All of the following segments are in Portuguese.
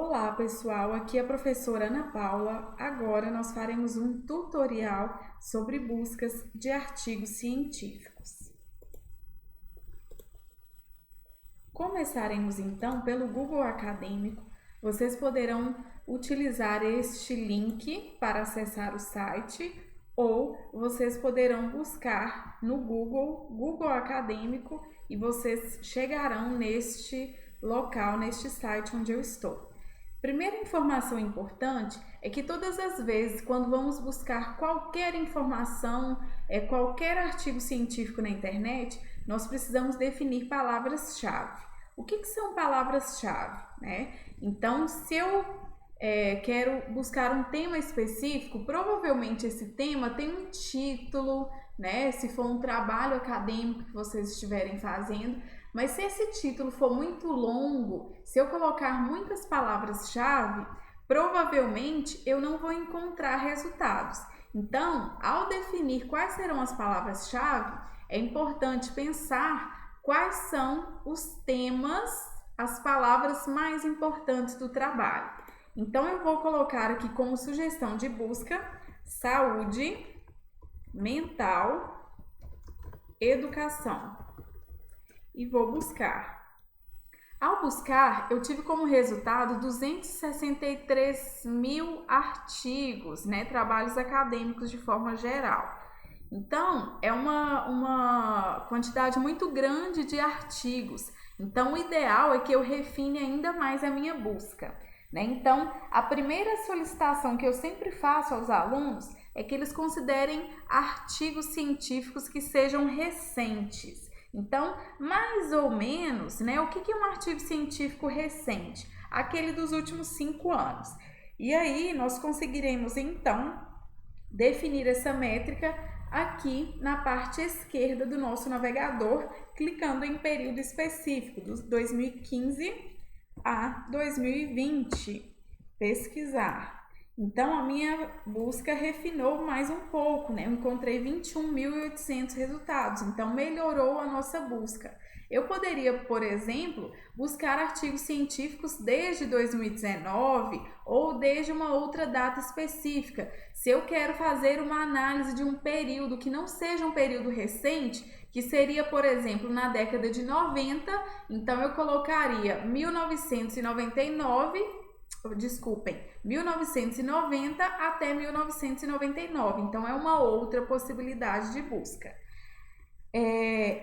Olá pessoal, aqui é a professora Ana Paula. Agora nós faremos um tutorial sobre buscas de artigos científicos. Começaremos então pelo Google Acadêmico. Vocês poderão utilizar este link para acessar o site ou vocês poderão buscar no Google Acadêmico e vocês chegarão neste local, neste site onde eu estou. Primeira informação importante é que todas as vezes quando vamos buscar qualquer informação, qualquer artigo científico na internet, nós precisamos definir palavras-chave. O que são palavras-chave, né? Então, se eu quero buscar um tema específico, provavelmente esse tema tem um título, né? Se for um trabalho acadêmico que vocês estiverem fazendo, mas se esse título for muito longo, se eu colocar muitas palavras-chave, provavelmente eu não vou encontrar resultados. Então, ao definir quais serão as palavras-chave, é importante pensar quais são os temas, as palavras mais importantes do trabalho. Então, eu vou colocar aqui como sugestão de busca saúde mental, educação. E vou buscar. Ao buscar, eu tive como resultado 263 mil artigos, né, trabalhos acadêmicos de forma geral. Então, é uma quantidade muito grande de artigos. Então, o ideal é que eu refine ainda mais a minha busca, né? Então, a primeira solicitação que eu sempre faço aos alunos é que eles considerem artigos científicos que sejam recentes. Então, mais ou menos, né? O que é um artigo científico recente? Aquele dos últimos 5 anos. E aí, nós conseguiremos, então, definir essa métrica aqui na parte esquerda do nosso navegador, clicando em período específico, dos 2015 a 2020. Pesquisar. Então, a minha busca refinou mais um pouco, né? Eu encontrei 21.800 resultados, então melhorou a nossa busca. Eu poderia, por exemplo, buscar artigos científicos desde 2019 ou desde uma outra data específica. Se eu quero fazer uma análise de um período que não seja um período recente, que seria, por exemplo, na década de 90, então eu colocaria 1990 até 1999. Então, é uma outra possibilidade de busca.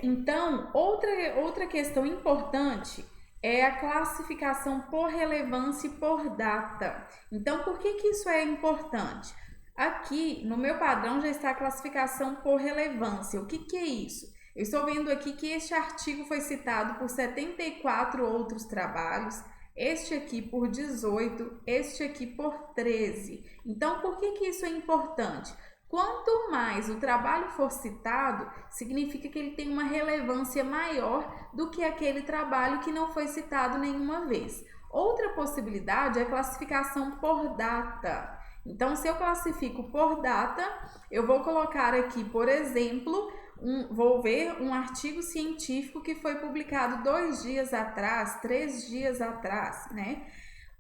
Então, outra questão importante é a classificação por relevância e por data. Então, por que isso é importante? Aqui, no meu padrão, já está a classificação por relevância. O que é isso? Eu estou vendo aqui que este artigo foi citado por 74 outros trabalhos, este aqui por 18, este aqui por 13. Então, por que isso é importante? Quanto mais o trabalho for citado, significa que ele tem uma relevância maior do que aquele trabalho que não foi citado nenhuma vez. Outra possibilidade é a classificação por data. Então, se eu classifico por data, eu vou colocar aqui, por exemplo, vou ver um artigo científico que foi publicado 2 dias atrás, 3 dias atrás, né?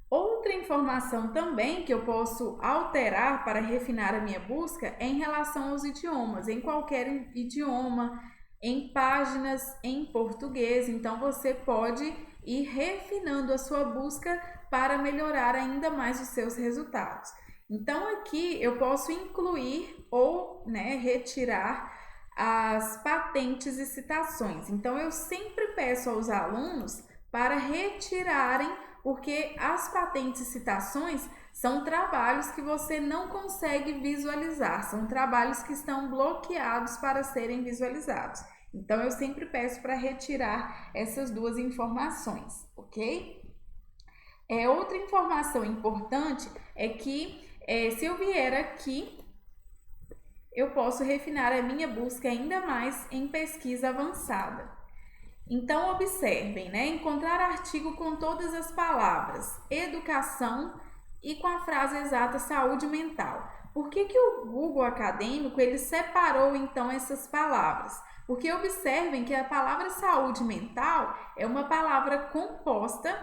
Outra informação também que eu posso alterar para refinar a minha busca é em relação aos idiomas, em qualquer idioma, em páginas em português. Então, você pode ir refinando a sua busca para melhorar ainda mais os seus resultados. Então, aqui eu posso incluir ou, né, retirar as patentes e citações. Então, eu sempre peço aos alunos para retirarem, porque as patentes e citações são trabalhos que você não consegue visualizar, são trabalhos que estão bloqueados para serem visualizados. Então, eu sempre peço para retirar essas duas informações, ok? Outra informação importante é que se eu vier aqui, eu posso refinar a minha busca ainda mais em pesquisa avançada. Então, observem, né? Encontrar artigo com todas as palavras educação e com a frase exata saúde mental. Por que o Google Acadêmico ele separou então essas palavras? Porque observem que a palavra saúde mental é uma palavra composta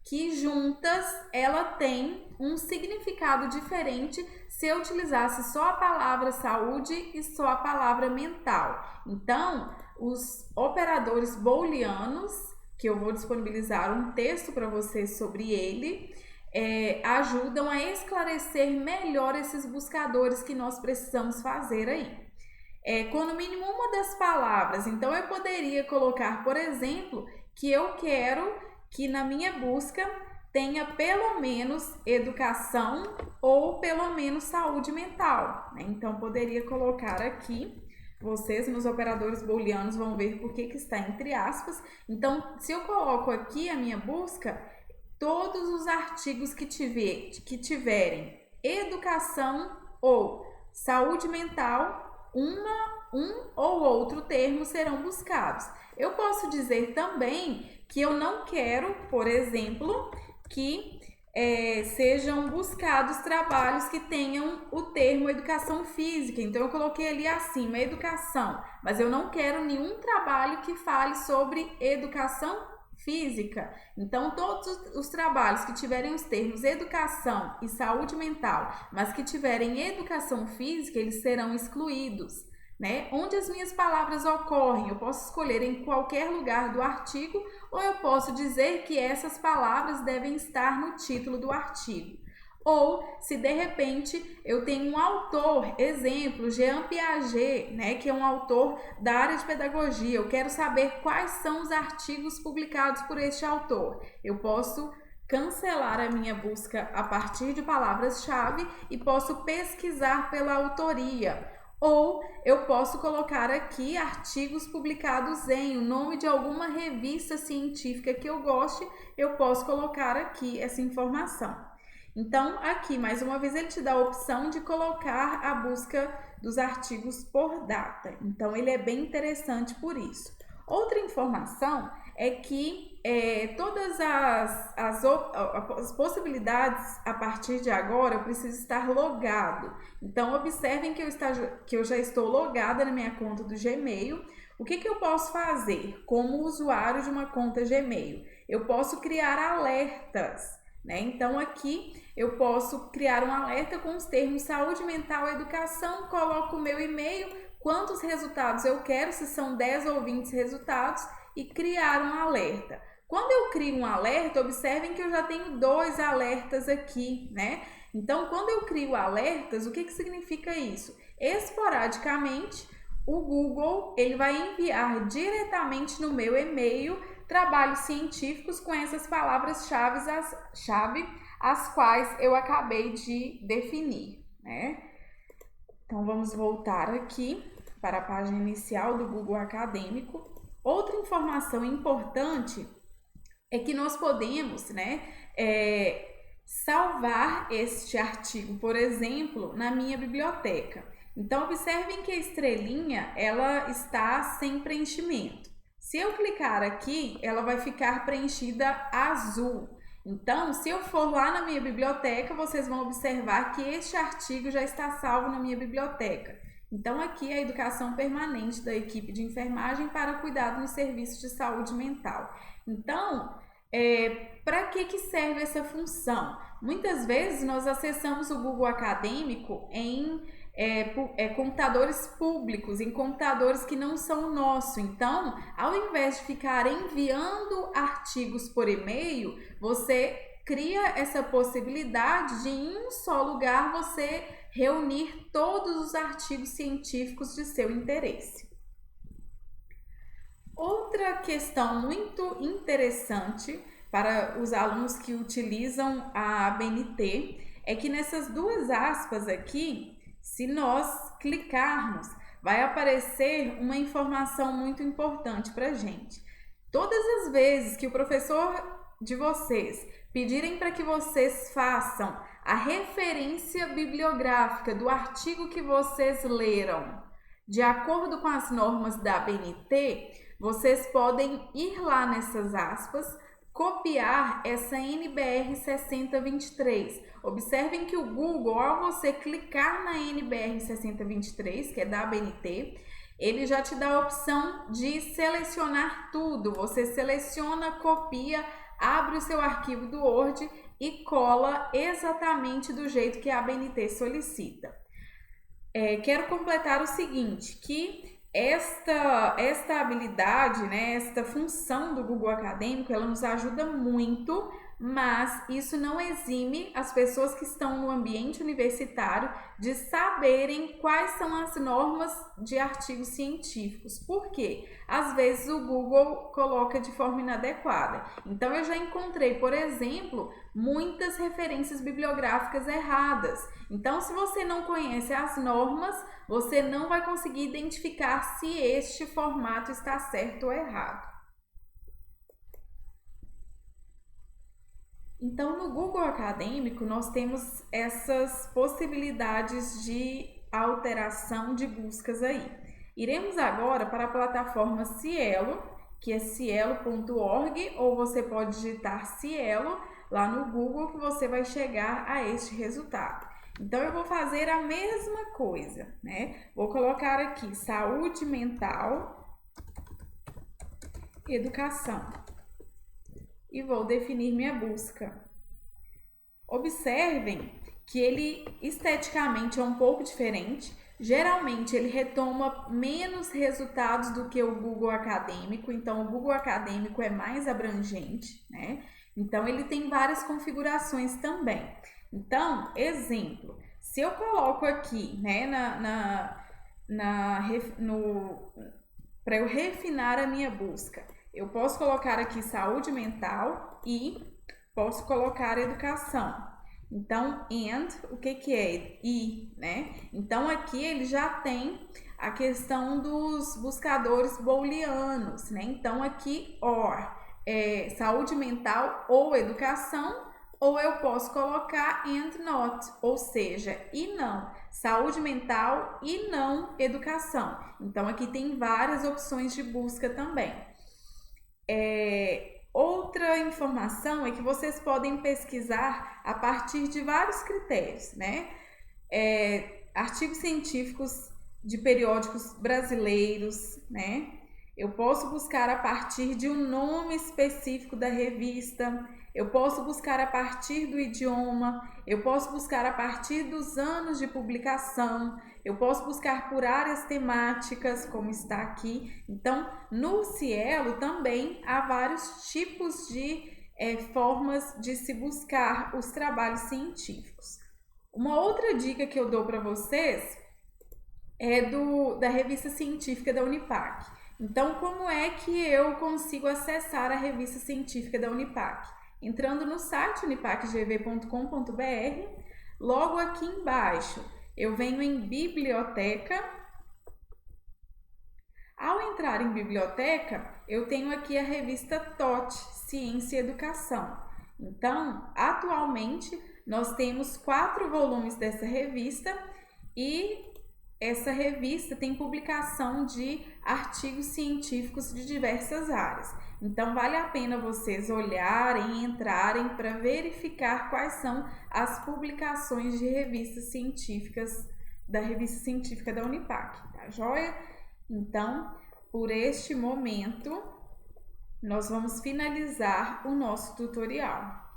que juntas ela tem um significado diferente se eu utilizasse só a palavra saúde e só a palavra mental. Então, os operadores booleanos, que eu vou disponibilizar um texto para vocês sobre ele, ajudam a esclarecer melhor esses buscadores que nós precisamos fazer aí. Com no mínimo uma das palavras, então eu poderia colocar, por exemplo, que eu quero que na minha busca tenha pelo menos educação ou pelo menos saúde mental, né? Então poderia colocar aqui, vocês nos operadores booleanos vão ver por que está entre aspas. Então, se eu coloco aqui a minha busca, todos os artigos que tiverem educação ou saúde mental, um ou outro termo serão buscados. Eu posso dizer também que eu não quero, por exemplo, que sejam buscados trabalhos que tenham o termo educação física. Então, eu coloquei ali acima, educação, mas eu não quero nenhum trabalho que fale sobre educação física. Então, todos os trabalhos que tiverem os termos educação e saúde mental, mas que tiverem educação física, eles serão excluídos, né? Onde as minhas palavras ocorrem, eu posso escolher em qualquer lugar do artigo, ou eu posso dizer que essas palavras devem estar no título do artigo. Ou, se de repente eu tenho um autor, exemplo, Jean Piaget, né, que é um autor da área de pedagogia, eu quero saber quais são os artigos publicados por este autor. Eu posso cancelar a minha busca a partir de palavras-chave e posso pesquisar pela autoria. Ou eu posso colocar aqui artigos publicados em o nome de alguma revista científica que eu goste, eu posso colocar aqui essa informação. Então, aqui, mais uma vez, ele te dá a opção de colocar a busca dos artigos por data. Então, ele é bem interessante por isso. Outra informação é que todas as possibilidades, a partir de agora, eu preciso estar logado. Então, observem que eu já estou logada na minha conta do Gmail. O que eu posso fazer como usuário de uma conta Gmail? Eu posso criar alertas, né? Então, aqui eu posso criar um alerta com os termos saúde mental e educação, coloco o meu e-mail, quantos resultados eu quero, se são 10 ou 20 resultados, e criar um alerta. Quando eu crio um alerta, observem que eu já tenho 2 alertas aqui, né? Então, quando eu crio alertas, o que significa isso? Esporadicamente, o Google ele vai enviar diretamente no meu e-mail trabalhos científicos com essas palavras-chave as quais eu acabei de definir, né? Então, vamos voltar aqui para a página inicial do Google Acadêmico. Outra informação importante é que nós podemos, né, salvar este artigo, por exemplo, na minha biblioteca. Então, observem que a estrelinha, ela está sem preenchimento. Se eu clicar aqui, ela vai ficar preenchida azul. Então, se eu for lá na minha biblioteca, vocês vão observar que este artigo já está salvo na minha biblioteca. Então, aqui é a educação permanente da equipe de enfermagem para cuidado nos serviços de saúde mental. Então, para que serve essa função? Muitas vezes nós acessamos o Google Acadêmico em computadores públicos, em computadores que não são nossos. Então, ao invés de ficar enviando artigos por e-mail, você cria essa possibilidade de em um só lugar você reunir todos os artigos científicos de seu interesse. Outra questão muito interessante para os alunos que utilizam a ABNT é que nessas 2 aspas aqui, se nós clicarmos, vai aparecer uma informação muito importante para a gente. Todas as vezes que o professor de vocês pedirem para que vocês façam a referência bibliográfica do artigo que vocês leram, de acordo com as normas da ABNT, vocês podem ir lá nessas aspas, copiar essa NBR 6023. Observem que o Google, ao você clicar na NBR 6023, que é da ABNT, ele já te dá a opção de selecionar tudo. Você seleciona, copia abre o seu arquivo do Word e cola exatamente do jeito que a ABNT solicita. Quero completar o seguinte, que esta habilidade, né, esta função do Google Acadêmico, ela nos ajuda muito, mas isso não exime as pessoas que estão no ambiente universitário de saberem quais são as normas de artigos científicos. Por quê? Às vezes o Google coloca de forma inadequada. Então eu já encontrei, por exemplo, muitas referências bibliográficas erradas. Então, se você não conhece as normas, você não vai conseguir identificar se este formato está certo ou errado. Então, no Google Acadêmico, nós temos essas possibilidades de alteração de buscas aí. Iremos agora para a plataforma Cielo, que é cielo.org, ou você pode digitar Cielo lá no Google que você vai chegar a este resultado. Então, eu vou fazer a mesma coisa, né? Vou colocar aqui saúde mental, educação. E vou definir minha busca. Observem que ele esteticamente é um pouco diferente. Geralmente ele retoma menos resultados do que o Google Acadêmico, então o Google Acadêmico é mais abrangente, né? Então ele tem várias configurações também. Então, exemplo, se eu coloco aqui, né, para eu refinar a minha busca, eu posso colocar aqui saúde mental e posso colocar educação. Então, o que é? E, né? Então, aqui ele já tem a questão dos buscadores booleanos, né? Então, aqui, saúde mental ou educação, ou eu posso colocar and not, ou seja, e não. Saúde mental e não educação. Então, aqui tem várias opções de busca também. Outra informação é que vocês podem pesquisar a partir de vários critérios, né? Artigos científicos de periódicos brasileiros, né? Eu posso buscar a partir de um nome específico da revista, eu posso buscar a partir do idioma, eu posso buscar a partir dos anos de publicação, eu posso buscar por áreas temáticas, como está aqui. Então, no Cielo também há vários tipos de formas de se buscar os trabalhos científicos. Uma outra dica que eu dou para vocês é da revista científica da Unipac. Então, como é que eu consigo acessar a revista científica da Unipac? Entrando no site unipacgv.com.br, logo aqui embaixo eu venho em biblioteca. Ao entrar em biblioteca, eu tenho aqui a revista TOT, Ciência e Educação. Então, atualmente, nós temos 4 volumes dessa revista e essa revista tem publicação de artigos científicos de diversas áreas. Então, vale a pena vocês olharem, entrarem para verificar quais são as publicações de revistas científicas da revista científica da Unipac, tá joia? Então, por este momento, nós vamos finalizar o nosso tutorial.